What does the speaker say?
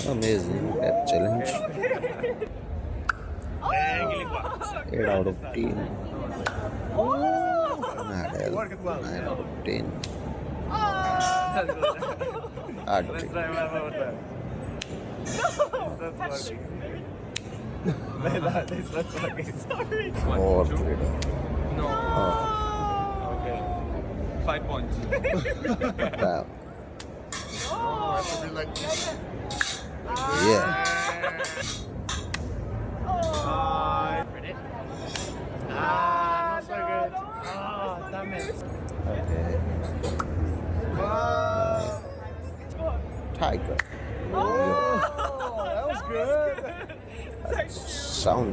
Amazing lap challenge. 8 out of 10. Nadal 9 out of 10. Arctic. More freedom. No. Oh, Okay. 5 points. damn. Yeah. Ready? Not so good. Damn it. Okay. Tiger. That was good. Sound